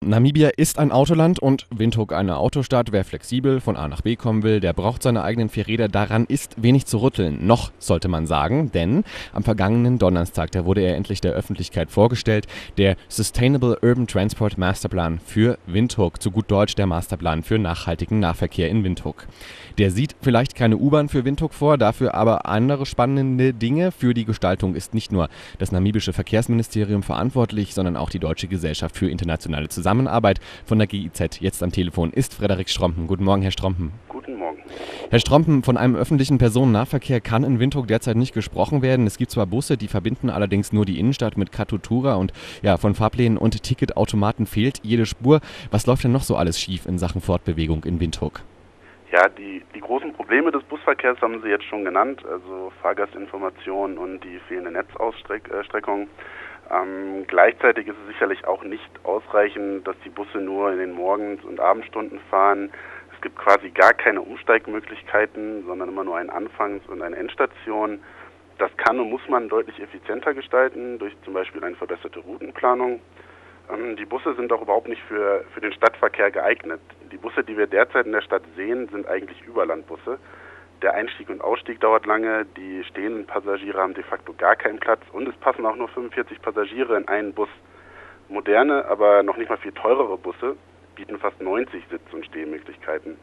Namibia ist ein Autoland und Windhoek eine Autostadt. Wer flexibel von A nach B kommen will, der braucht seine eigenen 4 Räder. Daran ist wenig zu rütteln. Noch, sollte man sagen, denn am vergangenen Donnerstag, da wurde er endlich der Öffentlichkeit vorgestellt. Der Sustainable Urban Transport Masterplan für Windhoek. Zu gut Deutsch der Masterplan für nachhaltigen Nahverkehr in Windhoek. Der sieht vielleicht keine U-Bahn für Windhoek vor, dafür aber andere spannende Dinge. Für die Gestaltung ist nicht nur das namibische Verkehrsministerium verantwortlich, sondern auch die Deutsche Gesellschaft für internationale Zusammenarbeit. Von der GIZ jetzt am Telefon ist Frederik Strompen. Guten Morgen, Herr Strompen. Guten Morgen. Herr Strompen, von einem öffentlichen Personennahverkehr kann in Windhoek derzeit nicht gesprochen werden. Es gibt zwar Busse, die verbinden allerdings nur die Innenstadt mit Katutura und ja, von Fahrplänen und Ticketautomaten fehlt jede Spur. Was läuft denn noch so alles schief in Sachen Fortbewegung in Windhoek? Ja, die großen Probleme des Busverkehrs haben Sie jetzt schon genannt, also Fahrgastinformation und die fehlende Netzausstreckung. Gleichzeitig ist es sicherlich auch nicht ausreichend, dass die Busse nur in den Morgens- und Abendstunden fahren. Es gibt quasi gar keine Umsteigmöglichkeiten, sondern immer nur eine Anfangs- und eine Endstation. Das kann und muss man deutlich effizienter gestalten, durch zum Beispiel eine verbesserte Routenplanung. Die Busse sind auch überhaupt nicht für den Stadtverkehr geeignet. Die Busse, die wir derzeit in der Stadt sehen, sind eigentlich Überlandbusse. Der Einstieg und Ausstieg dauert lange, die stehenden Passagiere haben de facto gar keinen Platz und es passen auch nur 45 Passagiere in einen Bus. Moderne, aber noch nicht mal viel teurere Busse bieten fast 90 Sitz- und Stehmöglichkeiten.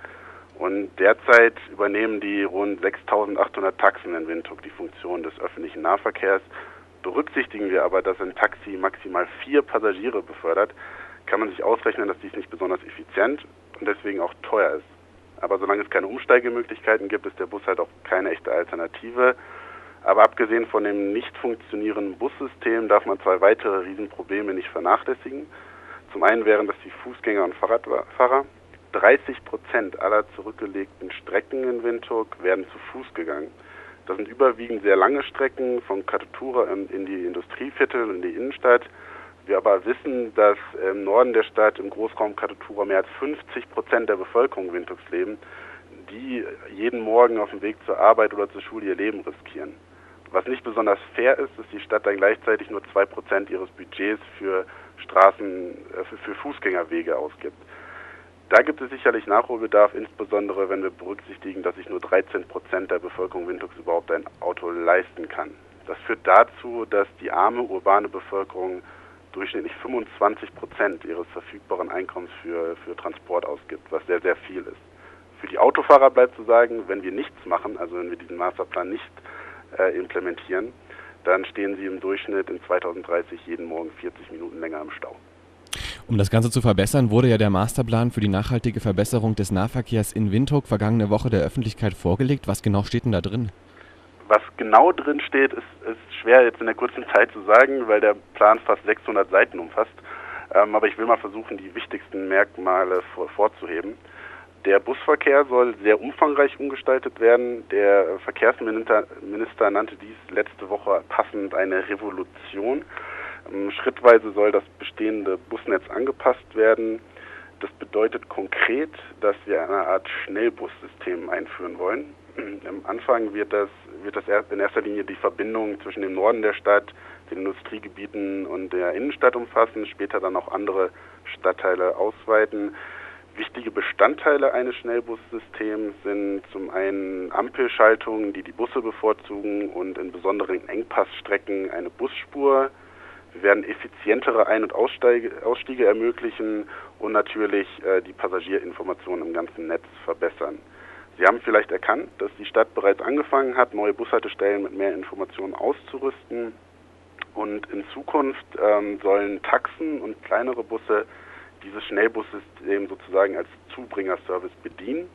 Und derzeit übernehmen die rund 6.800 Taxen in Windhoek die Funktion des öffentlichen Nahverkehrs. Berücksichtigen wir aber, dass ein Taxi maximal 4 Passagiere befördert, kann man sich ausrechnen, dass dies nicht besonders effizient und deswegen auch teuer ist. Aber solange es keine Umsteigemöglichkeiten gibt, ist der Bus halt auch keine echte Alternative. Aber abgesehen von dem nicht funktionierenden Bussystem darf man 2 weitere Riesenprobleme nicht vernachlässigen. Zum einen wären das die Fußgänger und Fahrradfahrer. 30% aller zurückgelegten Strecken in Windhoek werden zu Fuß gegangen. Das sind überwiegend sehr lange Strecken von Katutura in die Industrieviertel und in die Innenstadt. Wir aber wissen, dass im Norden der Stadt, im Großraum Katutura, mehr als 50% der Bevölkerung Windhoeks leben, die jeden Morgen auf dem Weg zur Arbeit oder zur Schule ihr Leben riskieren. Was nicht besonders fair ist, dass die Stadt dann gleichzeitig nur 2% ihres Budgets für für Fußgängerwege ausgibt. Da gibt es sicherlich Nachholbedarf, insbesondere wenn wir berücksichtigen, dass sich nur 13% der Bevölkerung Windhoeks überhaupt ein Auto leisten kann. Das führt dazu, dass die arme urbane Bevölkerung durchschnittlich 25% ihres verfügbaren Einkommens für Transport ausgibt, was sehr, sehr viel ist. Für die Autofahrer bleibt zu sagen, wenn wir nichts machen, also wenn wir diesen Masterplan nicht implementieren, dann stehen sie im Durchschnitt in 2030 jeden Morgen 40 Minuten länger im Stau. Um das Ganze zu verbessern, wurde ja der Masterplan für die nachhaltige Verbesserung des Nahverkehrs in Windhoek vergangene Woche der Öffentlichkeit vorgelegt. Was genau steht denn da drin? Was genau drin steht, ist schwer jetzt in der kurzen Zeit zu sagen, weil der Plan fast 600 Seiten umfasst. Aber ich will mal versuchen, die wichtigsten Merkmale vorzuheben. Der Busverkehr soll sehr umfangreich umgestaltet werden. Der Verkehrsminister nannte dies letzte Woche passend eine Revolution. Schrittweise soll das bestehende Busnetz angepasst werden. Das bedeutet konkret, dass wir eine Art Schnellbussystem einführen wollen. Am Anfang wird das in erster Linie die Verbindung zwischen dem Norden der Stadt, den Industriegebieten und der Innenstadt umfassen, später dann auch andere Stadtteile ausweiten. Wichtige Bestandteile eines Schnellbussystems sind zum einen Ampelschaltungen, die Busse bevorzugen und in besonderen Engpassstrecken eine Busspur. Wir werden effizientere Ein- und Ausstiege ermöglichen und natürlich die Passagierinformationen im ganzen Netz verbessern. Sie haben vielleicht erkannt, dass die Stadt bereits angefangen hat, neue Bushaltestellen mit mehr Informationen auszurüsten. Und in Zukunft sollen Taxen und kleinere Busse dieses Schnellbussystem sozusagen als Zubringerservice bedienen.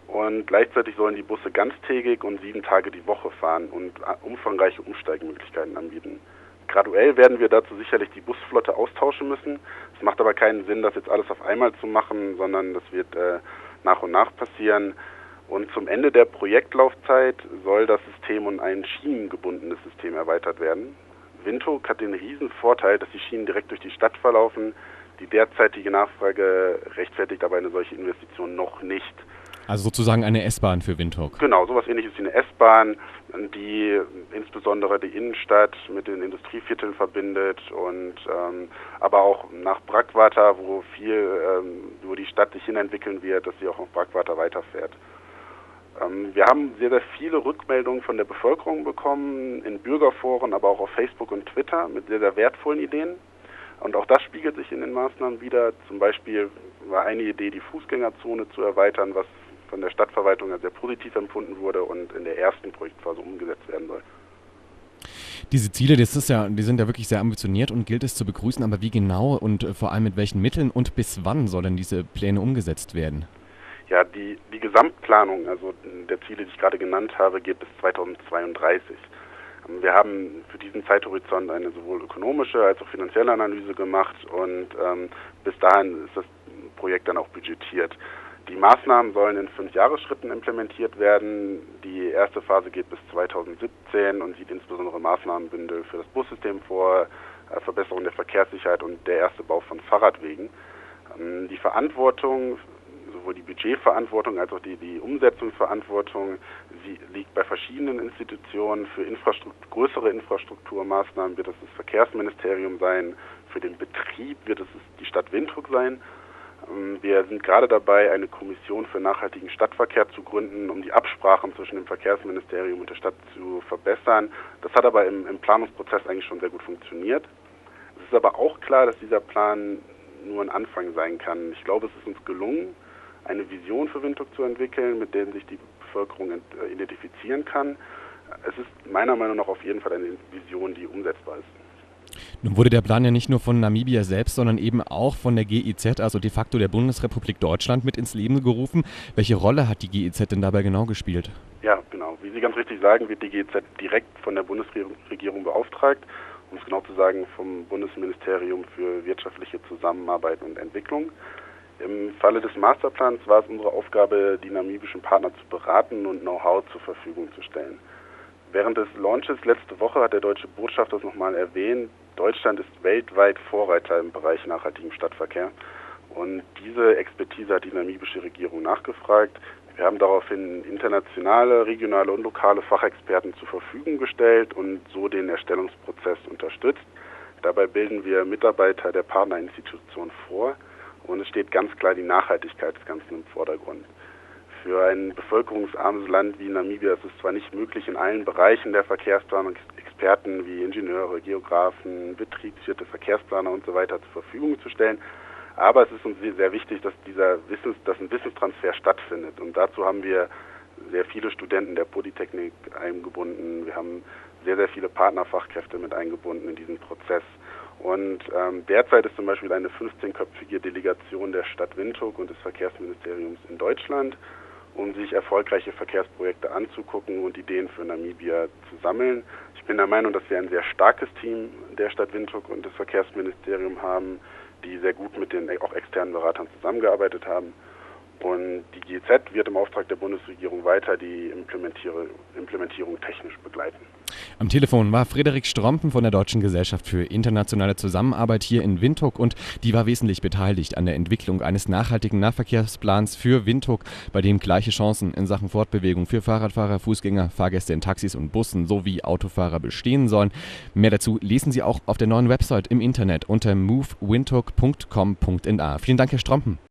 Und gleichzeitig sollen die Busse ganztägig und 7 Tage die Woche fahren und umfangreiche Umsteigemöglichkeiten anbieten. Graduell werden wir dazu sicherlich die Busflotte austauschen müssen. Es macht aber keinen Sinn, das jetzt alles auf einmal zu machen, sondern das wird nach und nach passieren. Und zum Ende der Projektlaufzeit soll das System um ein schienengebundenes System erweitert werden. Windhoek hat den riesen Vorteil, dass die Schienen direkt durch die Stadt verlaufen. Die derzeitige Nachfrage rechtfertigt aber eine solche Investition noch nicht. Also sozusagen eine S-Bahn für Windhoek. Genau, sowas ähnliches wie eine S-Bahn, die insbesondere die Innenstadt mit den Industrievierteln verbindet und aber auch nach Brackwata, wo die Stadt sich hinentwickeln wird, dass sie auch nach Brackwata weiterfährt. Wir haben sehr, sehr viele Rückmeldungen von der Bevölkerung bekommen, in Bürgerforen, aber auch auf Facebook und Twitter mit sehr, sehr wertvollen Ideen. Und auch das spiegelt sich in den Maßnahmen wieder. Zum Beispiel war eine Idee, die Fußgängerzone zu erweitern, was von der Stadtverwaltung als sehr positiv empfunden wurde und in der ersten Projektphase umgesetzt werden soll. Diese Ziele, die sind ja wirklich sehr ambitioniert und gilt es zu begrüßen, aber wie genau und vor allem mit welchen Mitteln und bis wann sollen diese Pläne umgesetzt werden? Ja, die Gesamtplanung, also der Ziele, die ich gerade genannt habe, geht bis 2032. Wir haben für diesen Zeithorizont eine sowohl ökonomische als auch finanzielle Analyse gemacht und bis dahin ist das Projekt dann auch budgetiert. Die Maßnahmen sollen in 5 Jahresschritten implementiert werden. Die erste Phase geht bis 2017 und sieht insbesondere Maßnahmenbündel für das Bussystem vor, Verbesserung der Verkehrssicherheit und der erste Bau von Fahrradwegen. Die Verantwortung, sowohl die Budgetverantwortung als auch die Umsetzungsverantwortung, sie liegt bei verschiedenen Institutionen. Für größere Infrastrukturmaßnahmen wird es das Verkehrsministerium sein, für den Betrieb wird es die Stadt Windhoek sein. Wir sind gerade dabei, eine Kommission für nachhaltigen Stadtverkehr zu gründen, um die Absprachen zwischen dem Verkehrsministerium und der Stadt zu verbessern. Das hat aber im Planungsprozess eigentlich schon sehr gut funktioniert. Es ist aber auch klar, dass dieser Plan nur ein Anfang sein kann. Ich glaube, es ist uns gelungen, eine Vision für Windhoek zu entwickeln, mit der sich die Bevölkerung identifizieren kann. Es ist meiner Meinung nach auf jeden Fall eine Vision, die umsetzbar ist. Nun wurde der Plan ja nicht nur von Namibia selbst, sondern eben auch von der GIZ, also de facto der Bundesrepublik Deutschland, mit ins Leben gerufen. Welche Rolle hat die GIZ denn dabei genau gespielt? Ja, genau. Wie Sie ganz richtig sagen, wird die GIZ direkt von der Bundesregierung beauftragt, um es genau zu sagen, vom Bundesministerium für wirtschaftliche Zusammenarbeit und Entwicklung. Im Falle des Masterplans war es unsere Aufgabe, die namibischen Partner zu beraten und Know-how zur Verfügung zu stellen. Während des Launches letzte Woche hat der deutsche Botschafter das nochmal erwähnt. Deutschland ist weltweit Vorreiter im Bereich nachhaltigen Stadtverkehr. Und diese Expertise hat die namibische Regierung nachgefragt. Wir haben daraufhin internationale, regionale und lokale Fachexperten zur Verfügung gestellt und so den Erstellungsprozess unterstützt. Dabei bilden wir Mitarbeiter der Partnerinstitution vor und es steht ganz klar die Nachhaltigkeit des Ganzen im Vordergrund. Für ein bevölkerungsarmes Land wie Namibia ist es zwar nicht möglich, in allen Bereichen der Verkehrsplanung Experten wie Ingenieure, Geografen, Betriebswirte, Verkehrsplaner und so weiter zur Verfügung zu stellen, aber es ist uns sehr wichtig, dass ein Wissenstransfer stattfindet. Und dazu haben wir sehr viele Studenten der Polytechnik eingebunden. Wir haben sehr, sehr viele Partnerfachkräfte mit eingebunden in diesen Prozess. Und derzeit ist zum Beispiel eine 15-köpfige Delegation der Stadt Windhoek und des Verkehrsministeriums in Deutschland, um sich erfolgreiche Verkehrsprojekte anzugucken und Ideen für Namibia zu sammeln. Ich bin der Meinung, dass wir ein sehr starkes Team der Stadt Windhoek und des Verkehrsministeriums haben, die sehr gut mit den auch externen Beratern zusammengearbeitet haben. Und die GIZ wird im Auftrag der Bundesregierung weiter die Implementierung technisch begleiten. Am Telefon war Frederik Strompen von der Deutschen Gesellschaft für internationale Zusammenarbeit hier in Windhoek und die war wesentlich beteiligt an der Entwicklung eines nachhaltigen Nahverkehrsplans für Windhoek, bei dem gleiche Chancen in Sachen Fortbewegung für Fahrradfahrer, Fußgänger, Fahrgäste in Taxis und Bussen sowie Autofahrer bestehen sollen. Mehr dazu lesen Sie auch auf der neuen Website im Internet unter movewindhoek.com.na. Vielen Dank, Herr Strompen.